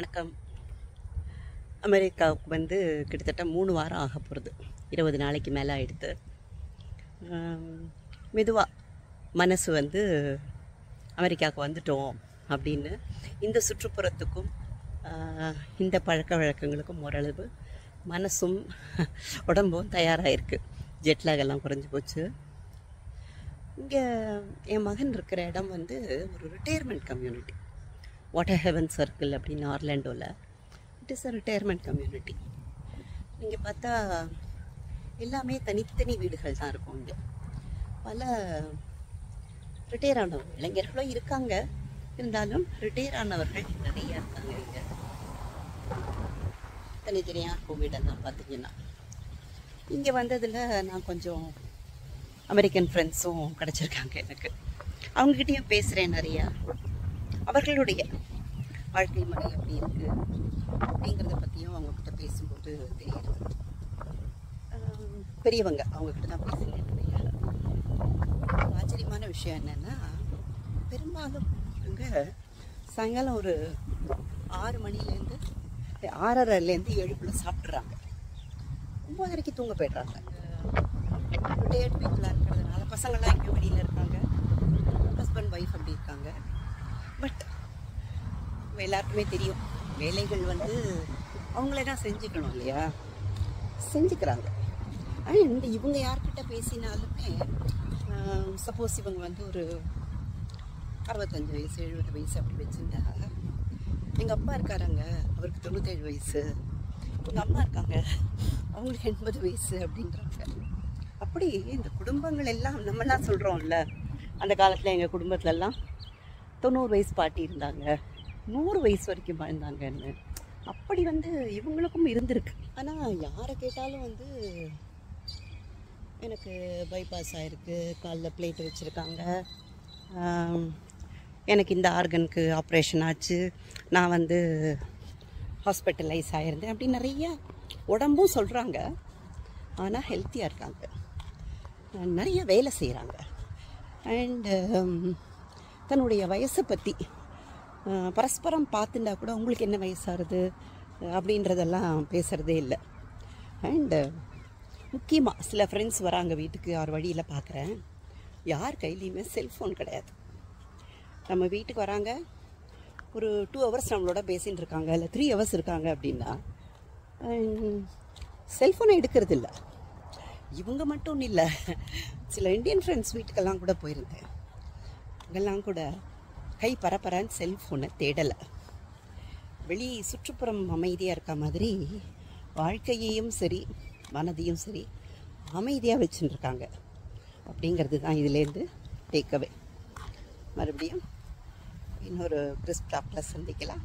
வணக்கம். அமெரிக்காவுக்கு வந்து கிட்டத்தட்ட 3 வாரம் ஆக போகிறது. 20 நாளைக்கு மேலே ஆயிடுத்து. மெதுவாக மனசு வந்து அமெரிக்காவுக்கு வந்துட்டோம் அப்படின்னு இந்த சுற்றுப்புறத்துக்கும் இந்த பழக்க வழக்கங்களுக்கும் ஓரளவு மனசும் உடம்பும் தயாராக இருக்குது. ஜெட்லாகெல்லாம் குறைஞ்சி போச்சு. இங்கே என் மகன் இருக்கிற இடம் வந்து ஒரு retirement community. Water Haven Circle அப்படின்னு ஆர்லாண்டோவில். It is a retirement community. இங்கே பார்த்தா எல்லாமே தனித்தனி வீடுகள் தான் இருக்கும். இங்கே பல ரிட்டையர் ஆனவர்கள் இளைஞர்களும் இருக்காங்க, இருந்தாலும் ரிட்டையர் ஆனவர்கள் நிறையா இருக்காங்க. இங்கே தனித்தனியாக இருக்கும் வீடெல்லாம் பார்த்தீங்கன்னா. இங்கே வந்ததில் நான் கொஞ்சம் அமெரிக்கன் ஃப்ரெண்ட்ஸும் கிடச்சிருக்காங்க எனக்கு. அவங்ககிட்டயும் பேசுகிறேன் நிறையா. அவர்களுடைய வாழ்க்கை முறை எப்படி இருக்குது அப்படிங்கிறத பற்றியும் அவங்கக்கிட்ட பேசும்போது தெரியுது. பெரியவங்க அவங்கக்கிட்ட தான் பேசுகிறேன் நிறையா. ஆச்சரியமான விஷயம் என்னென்னா, பெரும்பாலும் இவங்க சாயங்காலம் ஒரு 6 மணிலேருந்து 6:30லேருந்து 7 சாப்பிட்றாங்க. 9 வரைக்கும் தூங்க போய்ட்றாங்க. ரிட்டையர்ட் பீப்புளாக இருக்கிறதுனால பசங்கள்லாம் இங்கே வெளியில் இருக்காங்க, ஹஸ்பண்ட் ஒய்ஃப் அப்படி இருக்காங்க. பட் எல்லாருக்குமே தெரியும், வேலைகள் வந்து அவங்களே தான் செஞ்சுக்கணும் இல்லையா, செஞ்சுக்கிறாங்க. அண்ட் இவங்க யார்கிட்ட பேசினாலுமே சப்போஸ் இவங்க வந்து ஒரு 65 வயசு 70 வயசு அப்படி வச்சுருந்தா, எங்கள் அப்பா இருக்காராங்க, அவருக்கு 97 வயசு, எங்கள் அம்மா இருக்காங்க, அவங்களுக்கு 80 வயசு அப்படின்றாங்க. அப்படி இந்த குடும்பங்கள் எல்லாம் நம்மளாம் சொல்கிறோம்ல, அந்த காலத்தில் எங்கள் குடும்பத்துலலாம் 90 வயசு பாட்டி இருந்தாங்க, 100 வயசு வரைக்கும் வாழ்ந்தாங்கன்னு. அப்படி வந்து இவங்களுக்கும் இருந்திருக்கு. ஆனால் யாரை கேட்டாலும் வந்து எனக்கு பைபாஸ் ஆகிருக்கு, காலில் பிளேட் வச்சுருக்காங்க, எனக்கு இந்த ஆர்கனுக்கு ஆப்ரேஷன் ஆச்சு, நான் வந்து ஹாஸ்பிட்டலைஸ் ஆகிருந்தேன் அப்படி நிறைய உடம்பும் சொல்கிறாங்க. ஆனால் ஹெல்த்தியாக இருக்காங்க, நிறைய வேலை செய்கிறாங்க. அண்டு தன்னுடைய வயசை பற்றி பரஸ்பரம் பார்த்துட்டா கூட உங்களுக்கு என்ன வயசாகுது அப்படின்றதெல்லாம் பேசுகிறதே இல்லை. அண்டு முக்கியமாக சில ஃப்ரெண்ட்ஸ் வராங்க வீட்டுக்கு, யார் வழியில் பார்க்குறேன், யார் கையிலையுமே செல்ஃபோன் கிடையாது. நம்ம வீட்டுக்கு வராங்க, ஒரு 2 ஹவர்ஸ் நம்மளோட பேசின்னு இருக்காங்க, இல்லை 3 ஹவர்ஸ் இருக்காங்க அப்படின்னா செல்ஃபோனை எடுக்கிறது இல்லை. இவங்க மட்டும் இல்லை, சில இந்தியன் ஃப்ரெண்ட்ஸ் வீட்டுக்கெல்லாம் கூட போயிருந்தேன். அங்கெல்லாம் கூட கை பரப்பரான்னு செல்ஃபோனை தேடலை. வெளி சுற்றுப்புறம் அமைதியாக இருக்க மாதிரி வாழ்க்கையையும் சரி மனதையும் சரி அமைதியாக வச்சுருக்காங்க அப்படிங்கிறது தான் இதுலேருந்து டேக்அவே. மறுபடியும் இன்னொரு கிறிஸ்ப் டாப்பில் சந்திக்கலாம்.